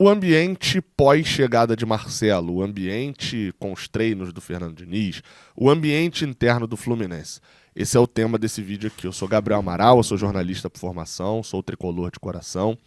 O ambiente pós-chegada de Marcelo, o ambiente com os treinos do Fernando Diniz, o ambiente interno do Fluminense. Esse é o tema desse vídeo aqui. Eu sou Gabriel Amaral, eu sou jornalista por formação, sou tricolor de coração.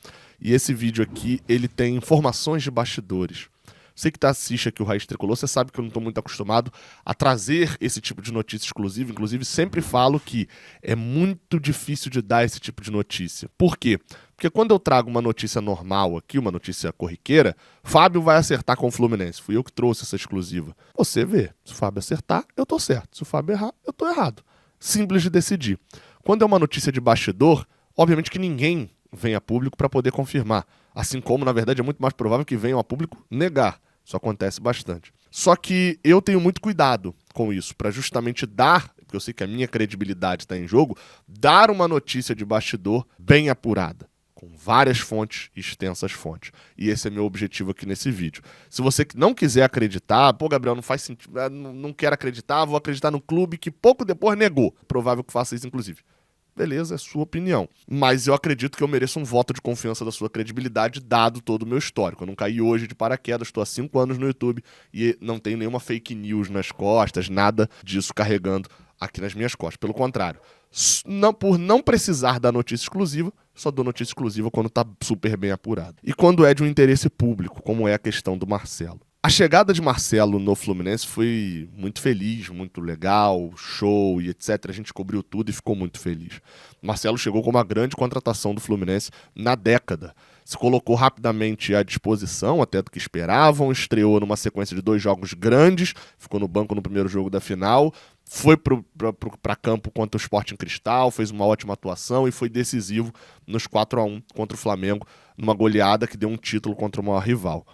E esse vídeo aqui, ele tem informações de bastidores. Você que assiste aqui o Raiz Tricolor, você sabe que eu não estou muito acostumado a trazer esse tipo de notícia exclusiva. Inclusive, sempre falo que é muito difícil de dar esse tipo de notícia. Por quê? Porque quando eu trago uma notícia normal aqui, uma notícia corriqueira, Fábio vai acertar com o Fluminense. Fui eu que trouxe essa exclusiva. Você vê, se o Fábio acertar, eu tô certo. Se o Fábio errar, eu tô errado. Simples de decidir. Quando é uma notícia de bastidor, obviamente que ninguém vem a público para poder confirmar. Assim como, na verdade, é muito mais provável que venham a público negar. Isso acontece bastante. Só que eu tenho muito cuidado com isso, para justamente dar, porque eu sei que a minha credibilidade está em jogo, dar uma notícia de bastidor bem apurada, com várias fontes, extensas fontes. E esse é meu objetivo aqui nesse vídeo. Se você não quiser acreditar, pô, Gabriel, não faz sentido, não quero acreditar, vou acreditar no clube que pouco depois negou. Provável que faça isso, inclusive. Beleza, é sua opinião. Mas eu acredito que eu mereço um voto de confiança da sua credibilidade, dado todo o meu histórico. Eu não caí hoje de paraquedas, estou há 5 anos no YouTube e não tenho nenhuma fake news nas costas, nada disso carregando aqui nas minhas costas. Pelo contrário, por não precisar da notícia exclusiva, só dou notícia exclusiva quando está super bem apurado. E quando é de um interesse público, como é a questão do Marcelo. A chegada de Marcelo no Fluminense foi muito feliz, muito legal, show e etc. A gente cobriu tudo e ficou muito feliz. Marcelo chegou como uma grande contratação do Fluminense na década. Se colocou rapidamente à disposição, até do que esperavam, estreou numa sequência de 2 jogos grandes, ficou no banco no primeiro jogo da final, foi para campo contra o Sporting Cristal, fez uma ótima atuação e foi decisivo nos 4-1 contra o Flamengo, numa goleada que deu um título contra o maior rival.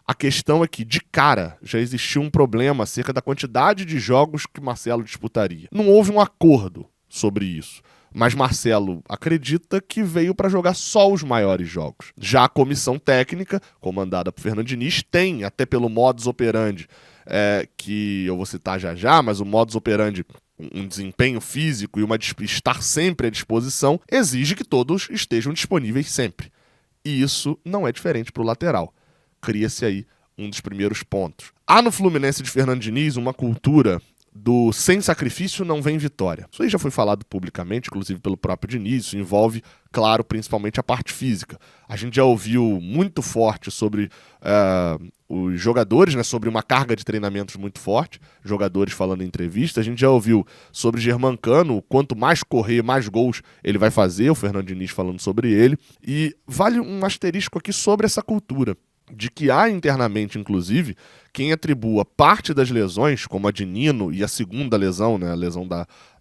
A questão é que, de cara, já existiu um problema acerca da quantidade de jogos que Marcelo disputaria. Não houve um acordo sobre isso, mas Marcelo acredita que veio para jogar só os maiores jogos. Já a comissão técnica, comandada por Fernando Diniz, tem, até pelo modus operandi, que eu vou citar já, mas o modus operandi, um desempenho físico e estar sempre à disposição, exige que todos estejam disponíveis sempre. E isso não é diferente para o lateral. Cria-se aí um dos primeiros pontos. Há no Fluminense de Fernando Diniz uma cultura do sem sacrifício não vem vitória. Isso aí já foi falado publicamente, inclusive pelo próprio Diniz. Isso envolve, claro, principalmente a parte física. A gente já ouviu muito forte sobre os jogadores, né, sobre uma carga de treinamentos muito forte, jogadores falando em entrevista. A gente já ouviu sobre Germancano, quanto mais correr, mais gols ele vai fazer, o Fernando Diniz falando sobre ele. E vale um asterisco aqui sobre essa cultura, de que há internamente, inclusive, quem atribua parte das lesões, como a de Nino e a segunda lesão, né, a lesão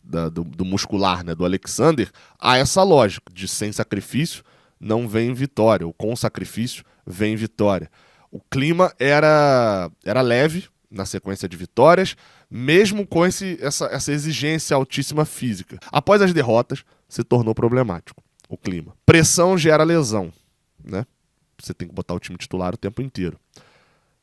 do muscular, né, do Alexander, a essa lógica de sem sacrifício não vem vitória, ou com sacrifício vem vitória. O clima era leve na sequência de vitórias, mesmo com essa exigência altíssima física. Após as derrotas, se tornou problemático o clima. Pressão gera lesão, né? Você tem que botar o time titular o tempo inteiro.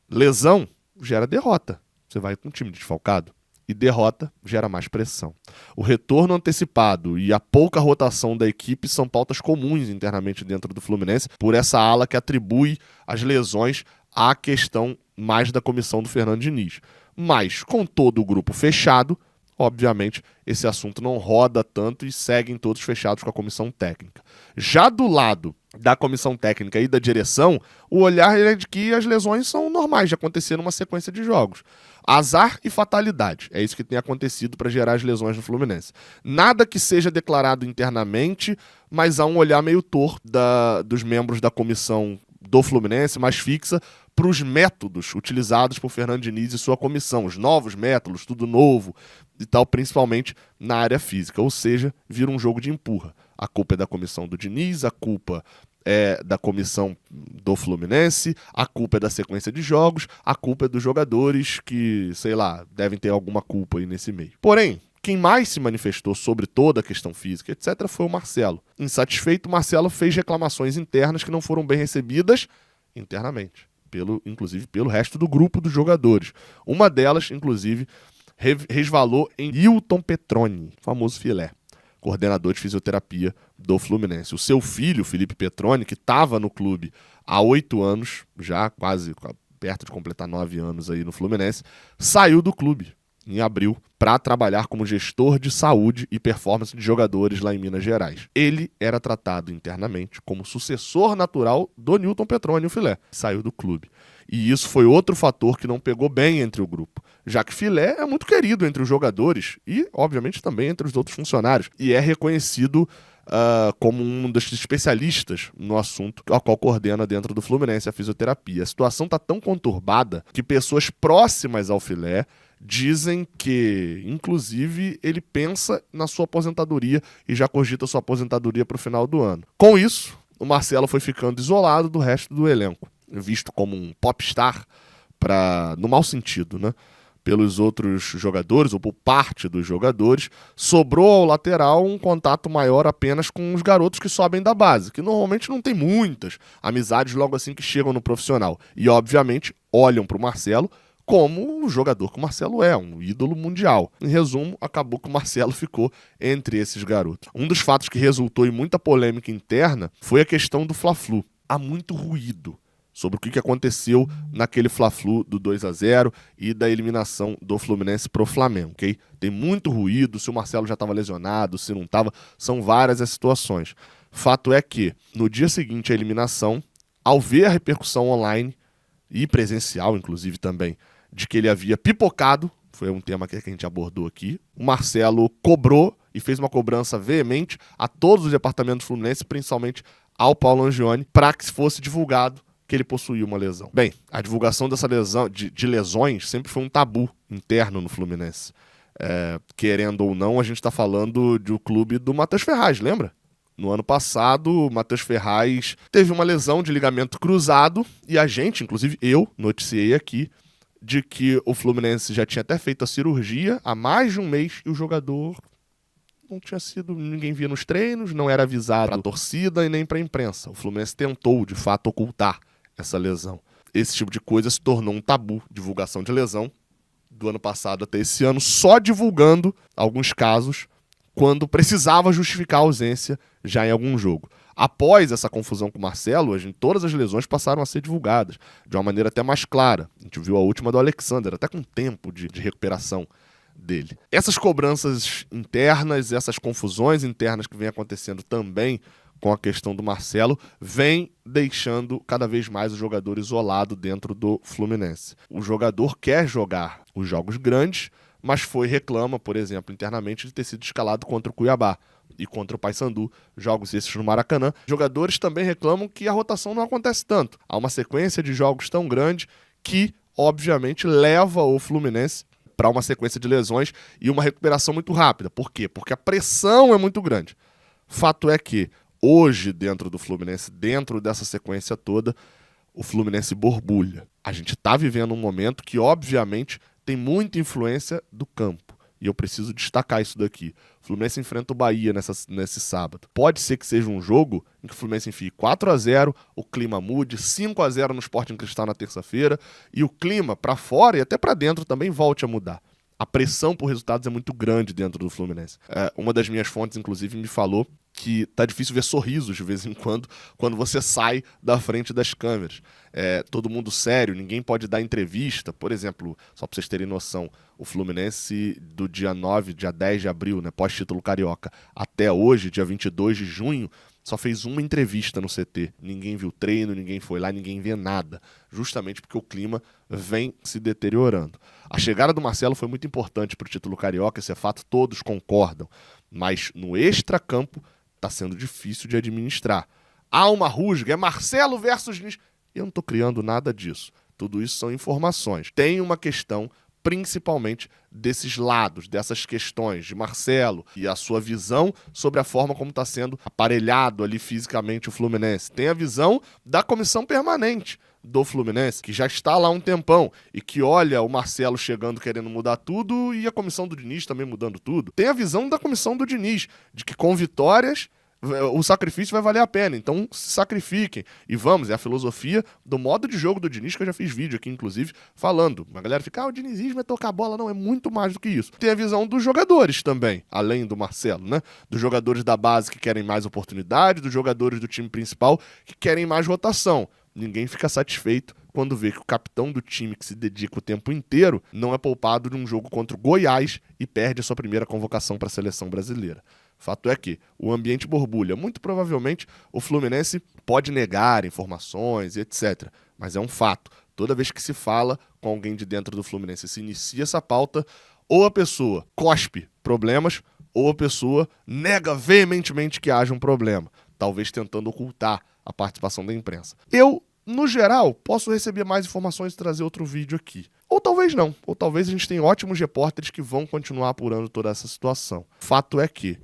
Lesão gera derrota. Você vai com um time desfalcado. E derrota gera mais pressão. O retorno antecipado e a pouca rotação da equipe são pautas comuns internamente dentro do Fluminense, por essa ala que atribui as lesões à questão mais da comissão do Fernando Diniz. Mas, com todo o grupo fechado, obviamente, esse assunto não roda tanto e seguem todos fechados com a comissão técnica. Já do lado da comissão técnica e da direção, o olhar é de que as lesões são normais de acontecer numa sequência de jogos. Azar e fatalidade. É isso que tem acontecido para gerar as lesões no Fluminense. Nada que seja declarado internamente, mas há um olhar meio torto dos membros da comissão do Fluminense, mais fixa, para os métodos utilizados por Fernando Diniz e sua comissão. Os novos métodos, tudo novo e tal, principalmente na área física. Ou seja, vira um jogo de empurra. A culpa é da comissão do Diniz, a culpa é da comissão do Fluminense, a culpa é da sequência de jogos, a culpa é dos jogadores que, sei lá, devem ter alguma culpa aí nesse meio. Porém, quem mais se manifestou sobre toda a questão física, etc., foi o Marcelo. Insatisfeito, o Marcelo fez reclamações internas que não foram bem recebidas internamente, inclusive pelo resto do grupo dos jogadores. Uma delas, inclusive, resvalou em Hilton Petroni, famoso filé. coordenador de fisioterapia do Fluminense. O seu filho, Felipe Petroni, que estava no clube há 8 anos, já quase perto de completar 9 anos aí no Fluminense, saiu do clube em abril para trabalhar como gestor de saúde e performance de jogadores lá em Minas Gerais. Ele era tratado internamente como sucessor natural do Newton Petroni, o Filé. Saiu do clube. E isso foi outro fator que não pegou bem entre o grupo, já que Filé é muito querido entre os jogadores e, obviamente, também entre os outros funcionários. E é reconhecido como um dos especialistas no assunto, ao qual coordena dentro do Fluminense a fisioterapia. A situação está tão conturbada que pessoas próximas ao Filé dizem que, inclusive, ele pensa na sua aposentadoria e já cogita sua aposentadoria para o final do ano. Com isso, o Marcelo foi ficando isolado do resto do elenco, visto como um popstar, no mau sentido, né? Pelos outros jogadores, ou por parte dos jogadores, sobrou ao lateral um contato maior apenas com os garotos que sobem da base, que normalmente não tem muitas amizades logo assim que chegam no profissional. E, obviamente, olham para o Marcelo como o jogador que o Marcelo é, um ídolo mundial. Em resumo, acabou que o Marcelo ficou entre esses garotos. Um dos fatos que resultou em muita polêmica interna foi a questão do Fla-Flu. Há muito ruído sobre o que aconteceu naquele Fla-Flu do 2-0 e da eliminação do Fluminense pro Flamengo, ok? Tem muito ruído, se o Marcelo já estava lesionado, se não estava, são várias as situações. Fato é que, no dia seguinte à eliminação, ao ver a repercussão online e presencial, inclusive também, de que ele havia pipocado, foi um tema que a gente abordou aqui, o Marcelo cobrou e fez uma cobrança veemente a todos os departamentos fluminenses, principalmente ao Paulo Angione, para que fosse divulgado que ele possuía uma lesão. Bem, a divulgação dessa lesão, de lesões sempre foi um tabu interno no Fluminense. Querendo ou não, a gente está falando do clube do Matheus Ferraz, lembra? No ano passado, o Matheus Ferraz teve uma lesão de ligamento cruzado e a gente, inclusive eu, noticiei aqui de que o Fluminense já tinha até feito a cirurgia há mais de um mês e o jogador não tinha sido, ninguém via nos treinos, não era avisado para a torcida e nem para a imprensa. O Fluminense tentou, de fato, ocultar essa lesão. Esse tipo de coisa se tornou um tabu, divulgação de lesão, do ano passado até esse ano, só divulgando alguns casos quando precisava justificar a ausência já em algum jogo. Após essa confusão com o Marcelo, todas as lesões passaram a ser divulgadas de uma maneira até mais clara. A gente viu a última do Alexander, até com tempo de recuperação dele. Essas cobranças internas, essas confusões internas que vêm acontecendo também com a questão do Marcelo, vem deixando cada vez mais o jogador isolado dentro do Fluminense. O jogador quer jogar os jogos grandes, mas reclama, por exemplo, internamente, de ter sido escalado contra o Cuiabá e contra o Paysandu, jogos esses no Maracanã. Jogadores também reclamam que a rotação não acontece tanto. Há uma sequência de jogos tão grande que, obviamente, leva o Fluminense para uma sequência de lesões e uma recuperação muito rápida. Por quê? Porque a pressão é muito grande. Fato é que, hoje, dentro do Fluminense, dentro dessa sequência toda, o Fluminense borbulha. A gente está vivendo um momento que, obviamente, tem muita influência do campo. E eu preciso destacar isso daqui. O Fluminense enfrenta o Bahia nesse sábado. Pode ser que seja um jogo em que o Fluminense enfie 4-0, o clima mude, 5-0 no Sporting Cristal na terça-feira, e o clima para fora e até para dentro também volte a mudar. A pressão por resultados é muito grande dentro do Fluminense. Uma das minhas fontes, inclusive, me falou que tá difícil ver sorrisos de vez em quando você sai da frente das câmeras. Todo mundo sério, ninguém pode dar entrevista. Por exemplo, só para vocês terem noção, o Fluminense do dia 9, dia 10 de abril, né, pós-título carioca, até hoje, dia 22 de junho, só fez uma entrevista no CT. Ninguém viu treino, ninguém foi lá, ninguém vê nada. Justamente porque o clima vem se deteriorando. A chegada do Marcelo foi muito importante para o título carioca, esse é fato, todos concordam. Mas no extracampo está sendo difícil de administrar. Há uma rusga, é Marcelo versus Diniz. Eu não estou criando nada disso. Tudo isso são informações. Tem uma questão, principalmente, desses lados, dessas questões de Marcelo e a sua visão sobre a forma como está sendo aparelhado ali fisicamente o Fluminense. Tem a visão da comissão permanente do Fluminense, que já está lá há um tempão e que olha o Marcelo chegando querendo mudar tudo e a comissão do Diniz também mudando tudo. Tem a visão da comissão do Diniz, de que com vitórias o sacrifício vai valer a pena, então se sacrifiquem. E vamos, é a filosofia do modo de jogo do Diniz, que eu já fiz vídeo aqui, inclusive, falando. A galera fica, o dinizismo é tocar a bola. Não, é muito mais do que isso. Tem a visão dos jogadores também, além do Marcelo, né? Dos jogadores da base que querem mais oportunidade, dos jogadores do time principal que querem mais rotação. Ninguém fica satisfeito quando vê que o capitão do time que se dedica o tempo inteiro não é poupado num jogo contra o Goiás e perde a sua primeira convocação para a seleção brasileira. Fato é que o ambiente borbulha. Muito provavelmente o Fluminense pode negar informações e etc. Mas é um fato. Toda vez que se fala com alguém de dentro do Fluminense, se inicia essa pauta, ou a pessoa cospe problemas, ou a pessoa nega veementemente que haja um problema, talvez tentando ocultar a participação da imprensa. Eu, no geral, posso receber mais informações e trazer outro vídeo aqui. Ou talvez não. Ou talvez a gente tenha ótimos repórteres que vão continuar apurando toda essa situação. Fato é que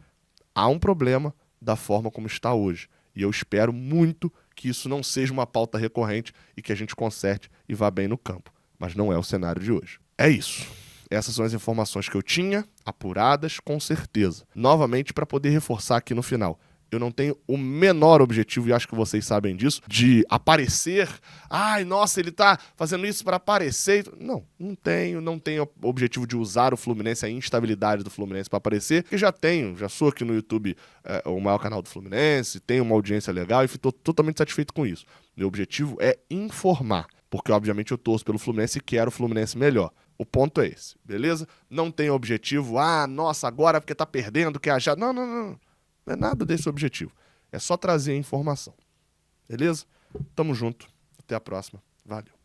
há um problema da forma como está hoje. E eu espero muito que isso não seja uma pauta recorrente e que a gente conserte e vá bem no campo. Mas não é o cenário de hoje. É isso. Essas são as informações que eu tinha, apuradas, com certeza. Novamente, para poder reforçar aqui no final. Eu não tenho o menor objetivo, e acho que vocês sabem disso, de aparecer. Ai, nossa, ele tá fazendo isso para aparecer. Não tenho o objetivo de usar o Fluminense, a instabilidade do Fluminense para aparecer, porque já sou aqui no YouTube o maior canal do Fluminense, tenho uma audiência legal e estou totalmente satisfeito com isso. Meu objetivo é informar, porque obviamente eu torço pelo Fluminense e quero o Fluminense melhor. O ponto é esse, beleza? Não tenho objetivo, nossa, agora porque tá perdendo, quer achar. Não. Não é nada desse objetivo. É só trazer a informação. Beleza? Tamo junto. Até a próxima. Valeu.